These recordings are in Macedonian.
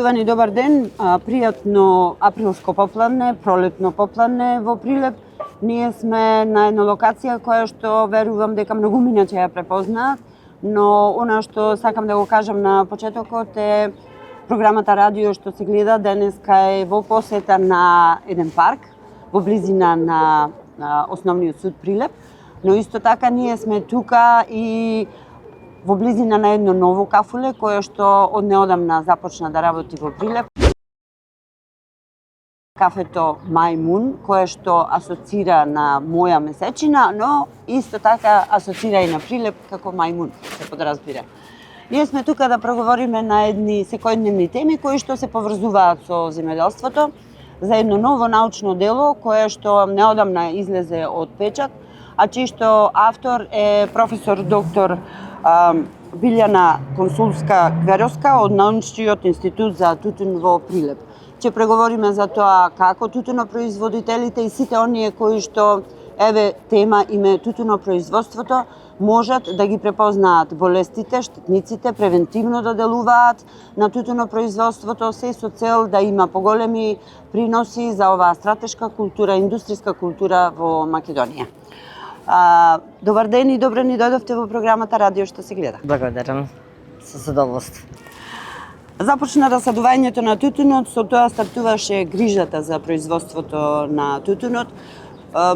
Поштувани, добар ден, пријатно априлско попладне, пролетно попладне во Прилеп. Ние сме на една локација која што верувам дека многумина ќе ја препознаат, но она што сакам да го кажам на почетокот е програмата радио што се гледа денеска е во посета на еден парк во близина на Основниот суд Прилеп, но исто така ние сме тука и во близина на едно ново кафуле кое што од неодамна започна да работи во Прилеп. Кафето Мајмун, кое што асоцира на моја месечина, но исто така асоцира и на Прилеп како мајмун, се подразбира. Ние сме тука да проговориме на едни секојдневни теми кои што се поврзуваат со земјоделството, за едно ново научно дело кое што неодамна излезе од печат, а чиј што автор е професор доктор Билјана Консулска-Гверовска од Научниот институт за тутун во Прилеп. Ќе преговориме за тоа како тутунопроизводителите и сите оние кои што тема име тутунопроизводството можат да ги препознаат болестите, штетниците, превентивно да делуваат на тутунопроизводството, се со цел да има поголеми приноси за оваа стратешка култура, индустријска култура во Македонија. Добар ден и добре ни дојдовте во програмата Радио што се гледа. Благодарам, со задоволство. Започна расадувањето на тутунот, со тоа стартуваше грижата за производството на тутунот.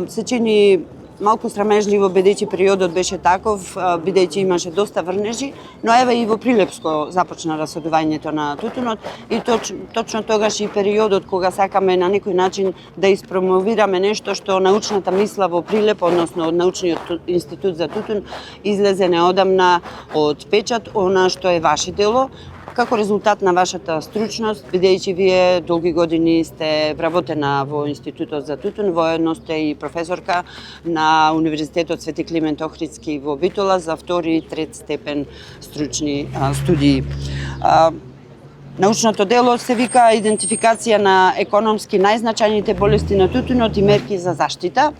Се чини малку срамежливо бидејќи периодот беше таков, бидејќи имаше доста врнежи, но и во Прилепско започна расадувањето на тутунот и точно тогаш и периодот кога сакаме на некој начин да испромовираме нешто што научната мисла во Прилеп, односно од Научниот институт за тутун, излезе неодамна од печат, она што е ваше дело, како резултат на вашата стручност, бидејќи вие долги години сте вработена во Институтот за тутун, воедно сте и професорка на Универзитетот Свети Климент Охридски во Битола за втори и трет степен стручни студии. Научното дело се вика идентификација на економски најзначајните болести на тутунот и мерки за заштита.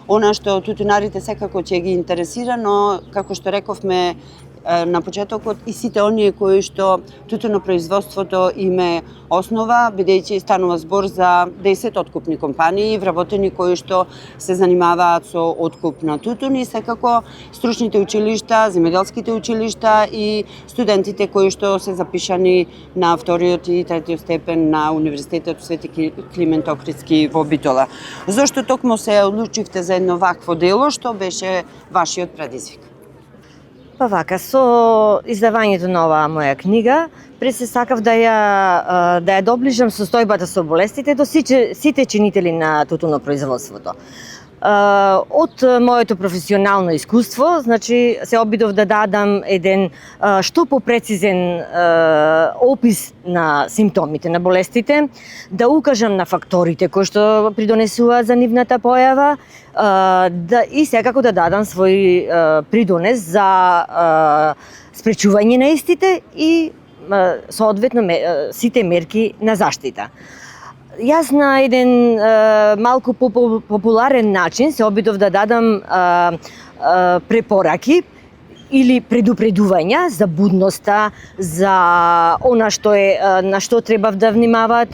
Она што тутунарите секако ќе ги интересира, но како што рековме на почетокот и сите оние кои што тутунопроизводството име основа, бидејќи станува збор за 10 откупни компании вработени кои што се занимаваат со откуп на тутун и секако стручните училишта, земјоделските училишта и студентите кои што се запишани на вториот и третиот степен на Универзитетот Свети Климент Охридски во Битола. Зошто токму се одлучивте за едно вакво дело, што беше вашиот предизвик? Па вака, со издавањето на оваа моја книга, се сакав да ја доближам состојбата со болестите до сите чинители на тутунопроизводството. Од моето професионално искуство, значи се обидов да дадам еден што попрецизен опис на симптомите на болестите, да укажам на факторите кои што придонесуваат за нивната појава, и секако да дадам свој придонес за спречување на истите и соодветно сите мерки на заштита. Јас на еден малку популарен начин се обидов да дадам препораки или предупредувања за будноста, за она што на што треба да внимаваат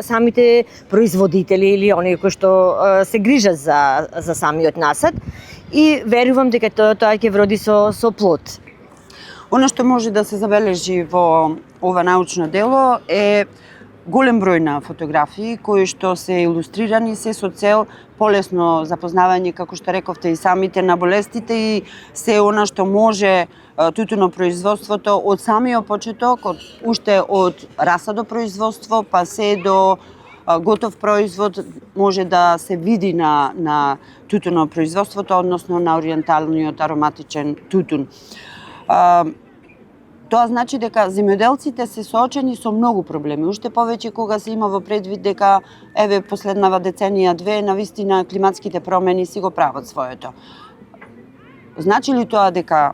самите производители или оние кои што се грижат за самиот насад и верувам дека тоа ќе вроди со плод. Она што може да се забележи во ова научно дело е голем број на фотографии кои што се илустрирани се со цел полесно запознавање, како што рековте и самите, на болестите и се она што може тутунопроизводството од самиот почеток, уште од расадопроизводство па се до готов производ може да се види на тутунопроизводството, односно на ориенталниот ароматичен тутун. Тоа значи дека земјоделците се соочени со многу проблеми, уште повеќе кога се има во предвид дека последнава деценија-две навистина климатските промени си го прават своето. Значи ли тоа дека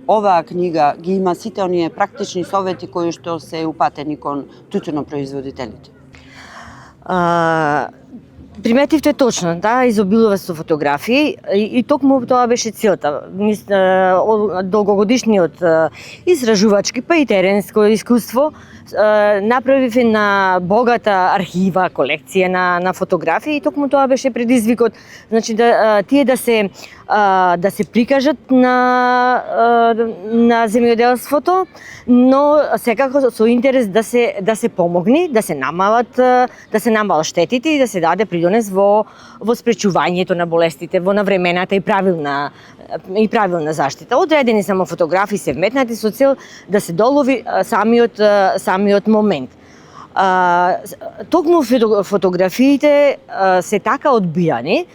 оваа книга ги има сите оние практични совети кои што се упатени кон тутунопроизводителите? Приметивте точно, да, изобилува со фотографии и токму тоа беше целта. Долгогодишниот истражувачки па и теренско искуство направив една богата архива, колекција на фотографии и токму тоа беше предизвикот, значи тие да се прикажат на земјоделството, но секако со интерес да се помогне, да се намалат штетите и да се даде придонес во спречувањето на болестите, во навремената и правилна заштита. Одредени само фотографии се вметнати со цел да се долови самиот момент. Токму фотографиите се така одбирани,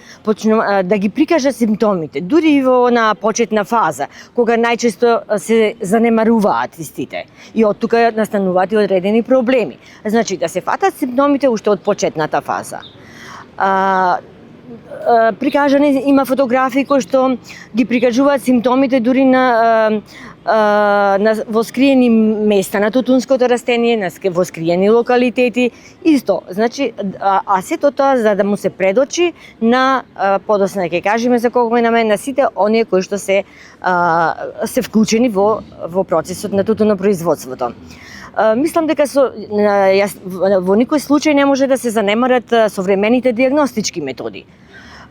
да ги прикажа симптомите, дури и во на почетна фаза, кога најчесто се занемаруваат истите. И од тука настануваат и одредени проблеми. Значи, да се фатат симптомите уште од почетната фаза. Прикажани има фотографии кои што ги прикажуваат симптомите дури во скриени места на тутунското растение, во скриени локалитети, исто. Значи, а сето тоа за да му се предочи на подосна ќе кажеме за кого на сите оние кои што се вклучени во процесот на тутунопроизводството. Мислам дека во никој случај не може да се занемарат современите диагностички методи.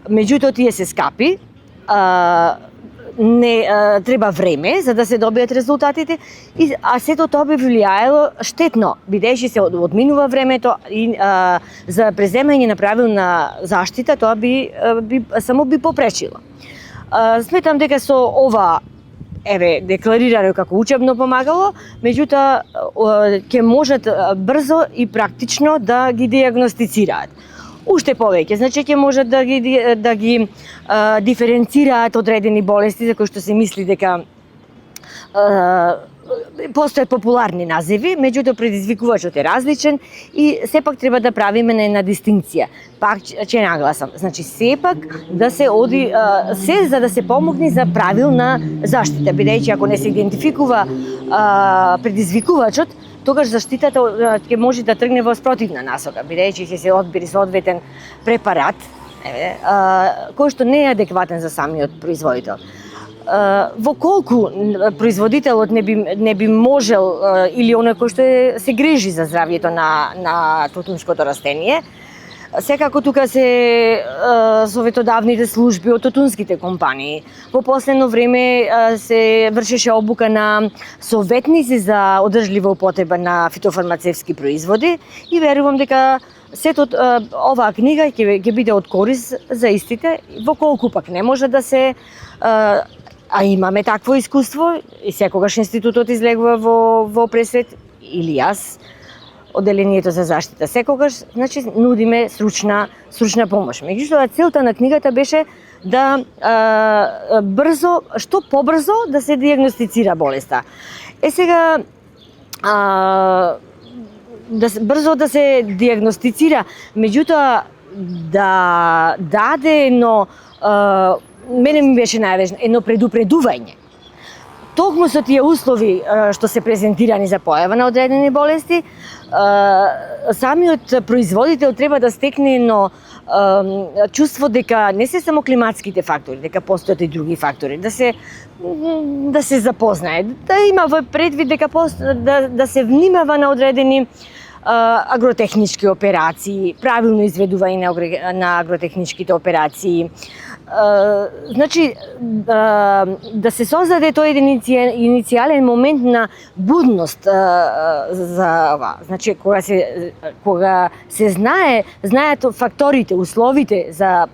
Меѓутоа тие се скапи, треба време за да се добијат резултатите, а сето тоа би влијаело штетно, бидејќи се одминува времето и за преземање на правилна заштита тоа само би попречило. Сметам дека со ова декларирано како учебно помагало, меѓутоа ќе можат брзо и практично да ги диагностицираат. Уште повеќе, значи ќе можат да ги диференцираат одредени болести за кои што се мисли дека постојат популарни називи, меѓутоа предизвикувачот е различен и сепак треба да правиме на една дистинкција. Пак ќе нагласам, значи сепак да се оди се за да се помогне за правилна заштита, бидејќи ако не се идентификува предизвикувачот, тогаш заштитата ќе може да тргне во спротивна насока, бидејќи ќе се одбери соодветен препарат кој што не е адекватен за самиот производител. Во колку производителот не би можел или оној кој што се грижи за здравјето на тутунското растение, секако тука се советодавните служби од тутунските компании. Во последно време се вршеше обука на советници за одржлива употреба на фитофармацевски производи и верувам дека сето оваа книга ќе биде од корис за истите, во колку пак не може да се а имаме такво искуство и секогаш институтот излегува во пресвет или јас, Одделението за заштита секогаш, значи нудиме сручна помош. Меѓутоа целта на книгата беше да што побрзо да се диагностицира болеста. Сега брзо да се диагностицира, меѓутоа да даде мене ми беше најважно, едно предупредување. Токму со тие услови што се презентирани за појава на одредени болести, самиот производител треба да стекне едно чувство дека не се само климатските фактори, дека постојат и други фактори, да се запознае, да има во предвид дека да се внимава на одредени агротехнички операции, правилно изведување на агротехничките операции. Значи, да се создаде тој иницијален момент на будност за ова. Значи, кога се знаат факторите, условите за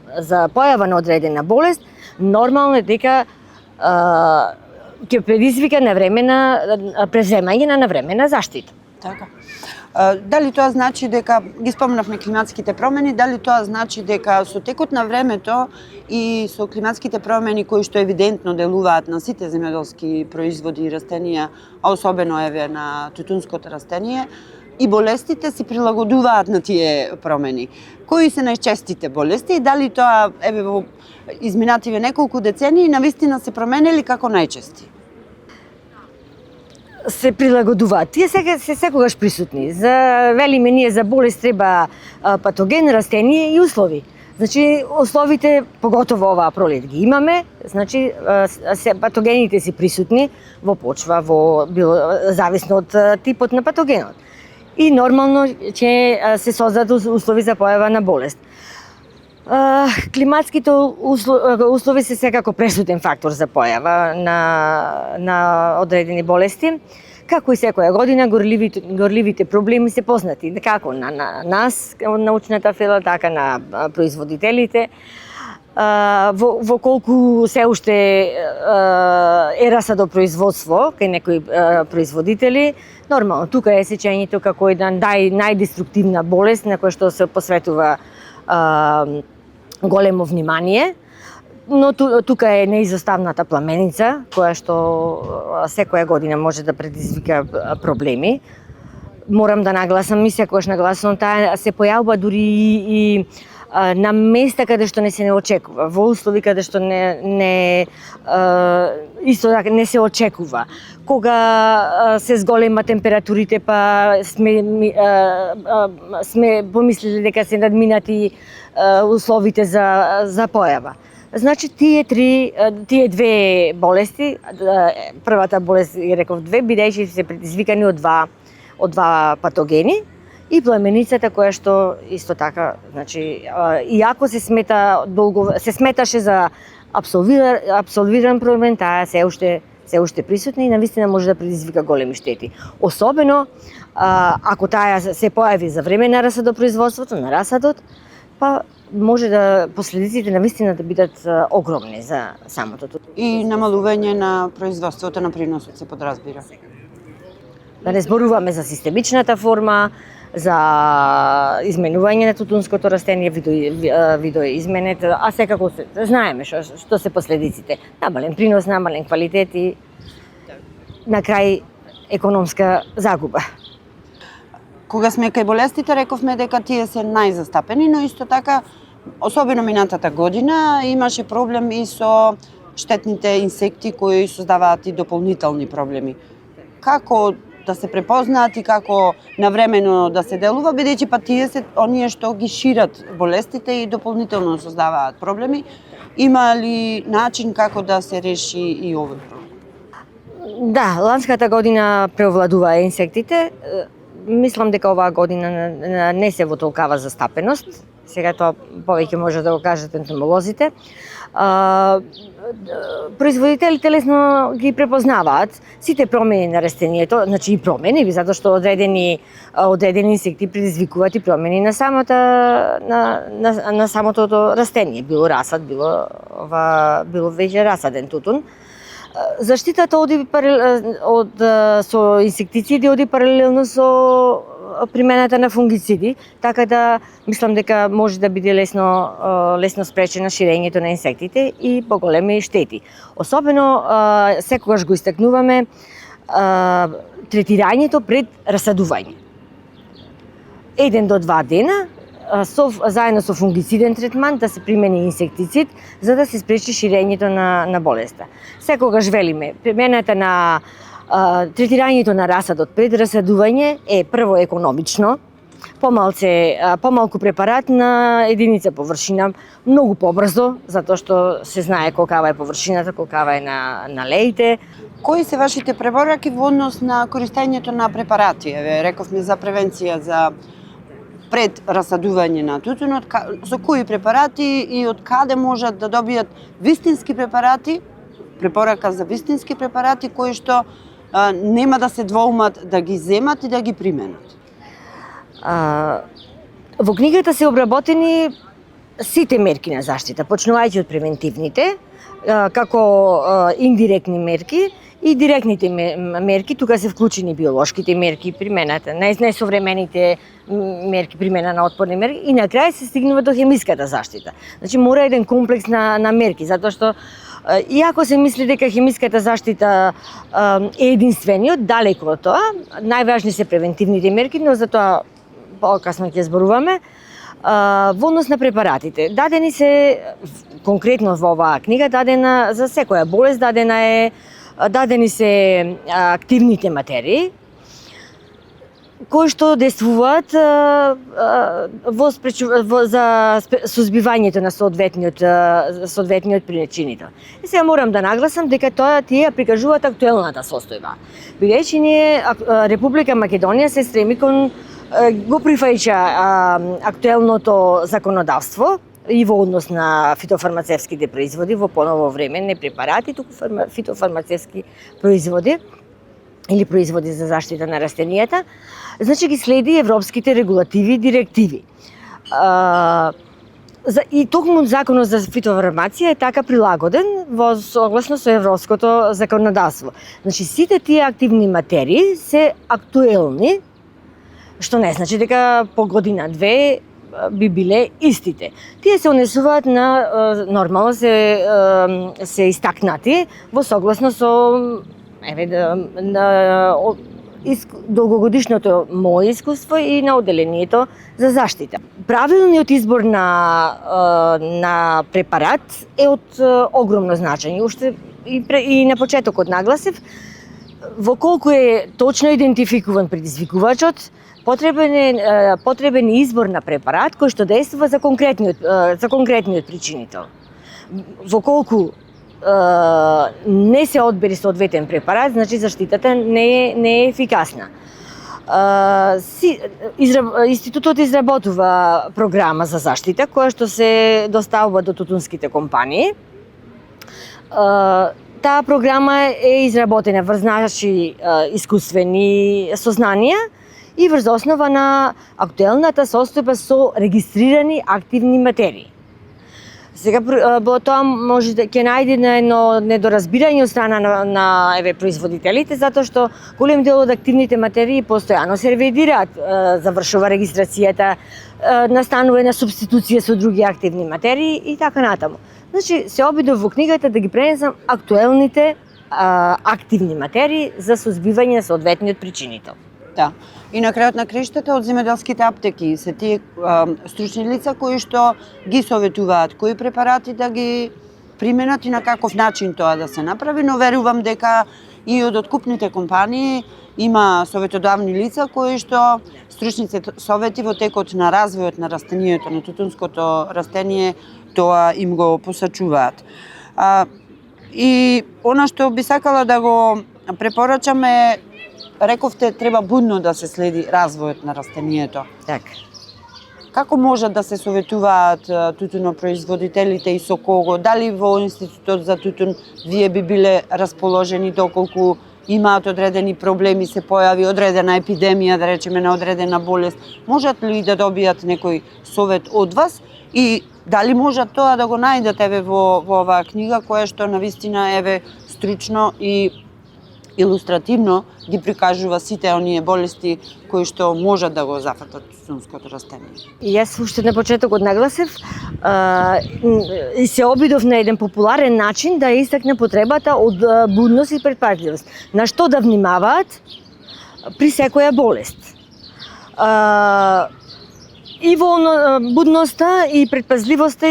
појава на одредена болест, нормално е дека ќе предизвика преземање на навремена заштита. Така. Дали тоа значи дека, ги спомнавме климатските промени, дали тоа значи дека со текот на времето и со климатските промени кои што евидентно делуваат на сите земјоделски производи и растенија, а особено на тутунското растение, и болестите се прилагодуваат на тие промени? Кои се најчестите болести и дали тоа во изминативе неколку децении навистина се променили како најчести? се прилагодуваат. Тие се секогаш присутни. Велиме ние за болест треба патоген, растение и услови. Значи, условите, поготово оваа пролет ги имаме, значи, патогените си присутни во почва, зависно од типот на патогенот. И нормално ќе се создадат услови за појава на болест. Климатските услови се секако пресуден фактор за појава на одредени болести. Како и секоја година, горливите проблеми се познати, како на нас, научната фела, така на производителите. Во колку се уште е расадопроизводство кај некои производители, нормално, тука е сечењето како една најдеструктивна болест на која што се посветува големо внимание, но тука е неизоставната пламеница, која што секоја година може да предизвика проблеми. Морам да нагласам, и секогаш нагласам, таа се појавува дури и на места каде што не се не очекува, во услови каде што исто така не се очекува. Кога се зголема температурите, па сме помислили дека се надминати условите за појава. Значи тие две болести, првата болест ја реков две, бидејќи се предизвикани од два патогени, и пламеницата која што исто така, значи, иако се сметаше за апсолвиран проблем, таа се уште присутна и навистина може да предизвика големи штети. Особено ако таа се појави за време на расадопроизводството, на расадот, па може да последиците навистина да бидат огромни за самото. И намалување на производството на приносот се подразбира. Да не зборуваме за системичната форма, за изменување на тутунското растение, видоизменет, а секако знаеме што се последиците. Намален принос, намален квалитет и на крај економска загуба. Кога сме кај болестите, рековме дека тие се најзастапени, но исто така, особено минатата година, имаше проблем и со штетните инсекти кои создаваат и дополнителни проблеми. Како да се препознаат и како навремено да се делува, бидејќи па тие се оние што ги шират болестите и дополнително создаваат проблеми. Има ли начин како да се реши и овој проблем? Да, ланската година преовладува инсектите. Мислам дека оваа година не се во толкава застапеност. Сега тоа повеќе може да го кажат ентомолозите. Производителите лесно ги препознаваат сите промени на растението, значи и промени, затоа што одредени инсекти предизвикуваат и промени на самото растение, било расад, било веќе расаден тутун. Заштитата со инсектициди оди паралелно со примената на фунгициди, така да мислам дека може да биде лесно спречено ширењето на инсектите и поголеми штети. Особено секогаш го истакнуваме третирањето пред расадување. 1 до 2 дена заедно со фунгициден третман да се примени инсектицид за да се спречи ширењето на болеста. Секогаш велиме, примената на третирањето на расадот пред расадување е прво економично, помалку препарат на единица површина, многу побрзо, затоа што се знае колкава е површината, колкава е на леите. Кои се вашите препораки во однос на користењето на препарати? Рековме за превенција за пред расадување на тутунот, со кои препарати и од каде можат да добијат вистински препарати, препорака за вистински препарати кои што нема да се двоумат да ги земат и да ги применат? Во книгата се обработени сите мерки на заштита, почнувајќи од превентивните, како индиректни мерки и директните мерки. Тука се вклучени биолошките мерки, примената, најсовремените мерки, примена на отпорни мерки и на крај се стигнува до хемиската заштита. Значи мора еден комплекс на мерки, затоа што иако се мисли дека хемиската заштита е единствениот, далеко од тоа, најважни се превентивните мерки, но за тоа покасно ќе зборуваме. Во однос на препаратите, дадени се конкретно во оваа книга, дадена за секоја болест, дадена е дадени се активните материи кои што действуваат за сузбивањето на соодветниот причинител. И сега морам да нагласам дека тие прикажуваат актуелната состојба. Бидејќи ние Република Македонија се стреми кон го прифаќа актуелното законодавство и во однос на фитофармацевските производи во поново време, не препарати, туку фитофармацевски производи или производи за заштита на растенијата, значи ги следи европските регулативи и директиви. И токму законот за фитофармација е така прилагоден во согласно со европското законодавство. Значи сите тие активни материи се актуелни, што не значи дека по година-две би биле истите. Тие се унесуваат на нормално се истакнати во согласно со долгогодишното мое искуство и на одделението за заштита. Правилниот избор на препарат е од огромно значење. Уште и на почетокот нагласив, во колку е точно идентификуван предизвикувачот, потребен е избор на препарат кој што действува за конкретниот причинител. Во колку не се одбери соодветен препарат, значи заштитата не е ефикасна. Институтот изработува програма за заштита која што се доставува до тутунските компании. Таа програма е изработена врз наши искуствени сознанија и врз основа на актуелната состојба со регистрирани активни материи. Сега тоа може да ќе најде на едно недоразбирање од страна на производителите, затоа што голем дел од активните материи постојано се ревидираат, завршува регистрацијата, настанува на субституција со други активни материи и така натаму. Значи, се обидов во книгата да ги пренесам актуелните активни материи за сузбивање на соодветниот причинител. Да. И на крајот на краиштата од земјоделските аптеки се тие стручни лица кои што ги советуваат кои препарати да ги применат и на каков начин тоа да се направи, но верувам дека и од откупните компании има советодавни лица кои што стручните совети во текот на развојот на растението, на тутунското растение, тоа им го посачуваат. И она што би сакала да го препорачам е, рековте, треба будно да се следи развојот на растението. Така. Како можат да се советуваат тутунопроизводителите и со кого? Дали во Институтот за тутун вие би биле расположени доколку имаат одредени проблеми, се појави одредена епидемија, да речеме, на одредена болест? Можат ли да добијат некој совет од вас? И дали можат тоа да го најдат во оваа книга, која што навистина стручно и илустративно ги прикажува сите оние болести кои што можат да го зафатат тутунското растение. И јас уште на почетокот нагласив и се обидов на еден популарен начин да истакне потребата од будност и предпазливост. На што да внимаваат при секоја болест. И во будноста и предпазливоста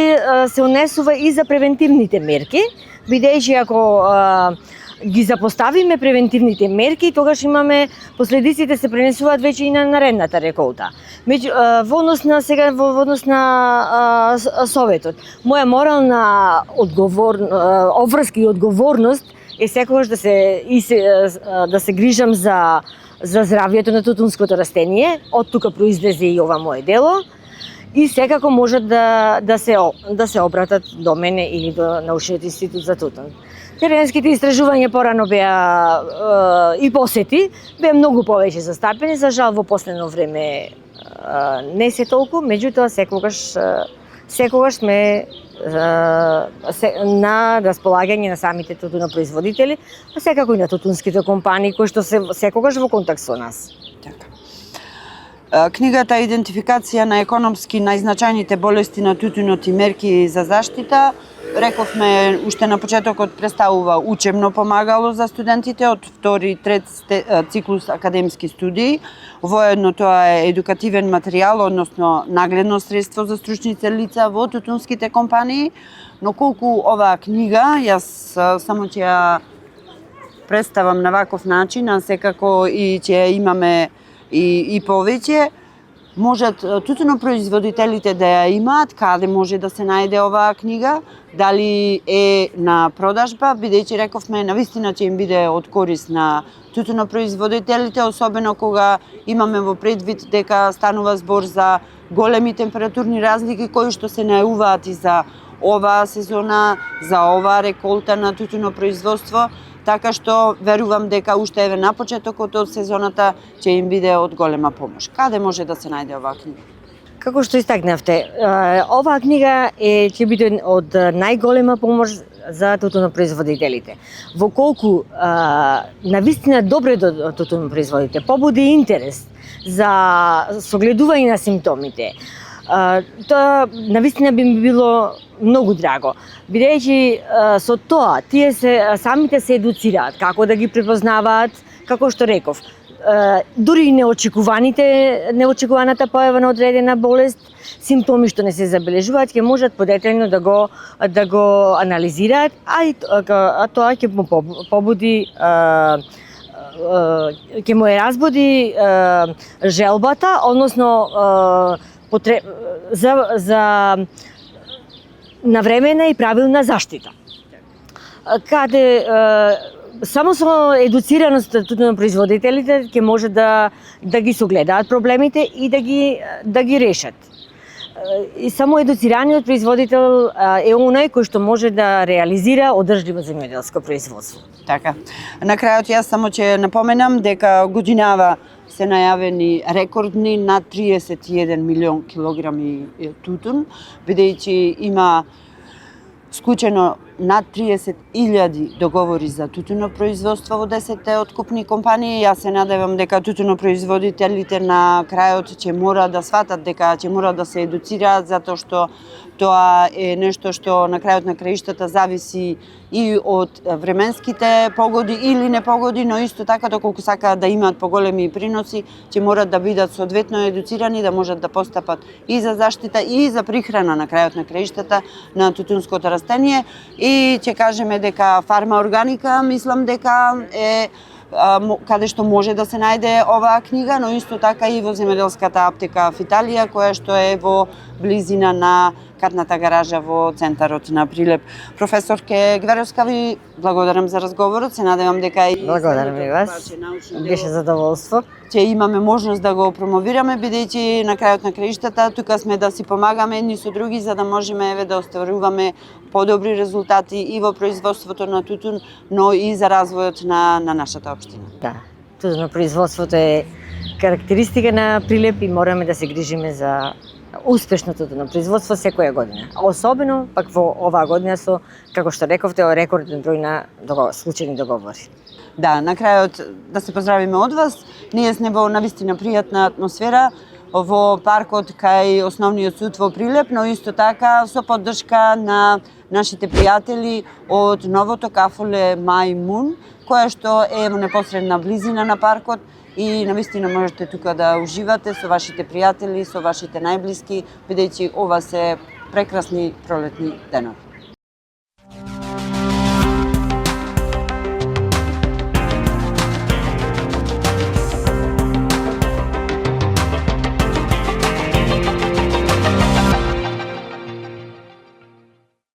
се унесува и за превентивните мерки, бидејќи ако ги запоставиме превентивните мерки, тогаш имаме последиците се пренесуваат веќе и на наредната реколта. Во однос на советот, моја морална обврска и одговорност е секогаш да се грижам за здравјето на тутунското растение. Од тука произлезе и ова мое дело. И секако можат да се обратат до мене или до научниот институт за тутун. Теренските истражувања порано беа и посети, беа многу повеќе застапени, за жал во последно време не се толку, меѓутоа секогаш сме на располагање на самите тутунопроизводители, а секако и на тутунските компании кои што се секогаш во контакт со нас. Така. Книгата Идентификација на економски најзначајните болести на тутунот и мерки за заштита, рековме уште на почетокот, представува учебно помагало за студентите од втори и трет циклус академски студии. Воедно тоа е едукативен материјал, односно нагледно средство за стручните лица во тутунските компании, но колку оваа книга, јас само ќе ја представам на ваков начин, а секако и ќе имаме и повеќе, можат тутунопроизводителите да ја имаат, каде може да се најде оваа книга, дали е на продажба, бидејќи рековме навистина ќе им биде од корис на тутунопроизводителите, особено кога имаме во предвид дека станува збор за големи температурни разлики кои што се најуваат и за оваа сезона, за оваа реколта на тутунопроизводство, така што верувам дека уште еве на почетокот од сезоната ќе им биде од голема помош. Каде може да се најде оваа книга? Како што истакнавте, оваа книга ќе биде од најголема помош за тутунопроизводителите. Во колку навистина добре до тутунопроизводителите, побуди интерес за согледување на симптомите, тоа навистина би ми било многу драго, бидејќи со тоа тие самите се едуцираат како да ги препознаваат, како што реков, дури и неочекуваната појава на одредена болест, симптоми што не се забележуваат, ќе можат подетелно да го анализираат, а тоа ќе му побуди ќе му разбуди желбата, односно за навремена и правилна заштита. Каде само со едуцираност тутунопроизводителите ќе може да ги согледаат проблемите и да ги решат. И само едуцираниот производител е оној кој што може да реализира одржливо земјоделско производство. Така. На крајот јас само ќе напоменам дека годинава се најавени рекордни над 31 милион килограми тутун, бидејќи има склучено над 30.000 договори за тутунопроизводство во 10 откупни компании. Јас се надевам дека тутунопроизводителите на крајот ќе мора да сватат дека ќе мора да се едуцираат, затоа што тоа е нешто што на крајот на краиштата зависи и од временските погоди или непогоди, но исто така доколку сакаат да имаат поголеми приноси, ќе морат да бидат соодветно едуцирани, да можат да постапат и за заштита и за прихрана на крајот на краиштата на тутунското растение. И ќе кажеме дека Фарма Органика, мислам дека е каде што може да се најде оваа книга, но исто така и во земјоделската аптека в Италија, која што е во близина на катната гаража во центарот на Прилеп. Професорке Гверовска, ви благодарам за разговорот, се надевам дека и благодарам и вас. Беше задоволство. Ќе имаме можност да го промовираме, бидејќи на крајот на краиштата тука сме да си помагаме едни со други за да можеме да остваруваме подобри резултати и во производството на тутун, но и за развојот на нашата општина. Да, тутунопроизводството е карактеристика на Прилеп и мораме да се грижиме за успешното тутунопроизводство секоја година. Особено пак во оваа година со, како што рековте, рекорден број на склучени договори. Да, на крајот да се поздравиме од вас. Ние сме во навистина пријатна атмосфера во паркот кај основниот суд во Прилеп, но исто така со поддршка на нашите пријатели од новото кафуле Мајмун, која што е во непосредна близина на паркот и навистина можете тука да уживате со вашите пријатели, со вашите најблиски, бидејќи ова се прекрасни пролетни денови.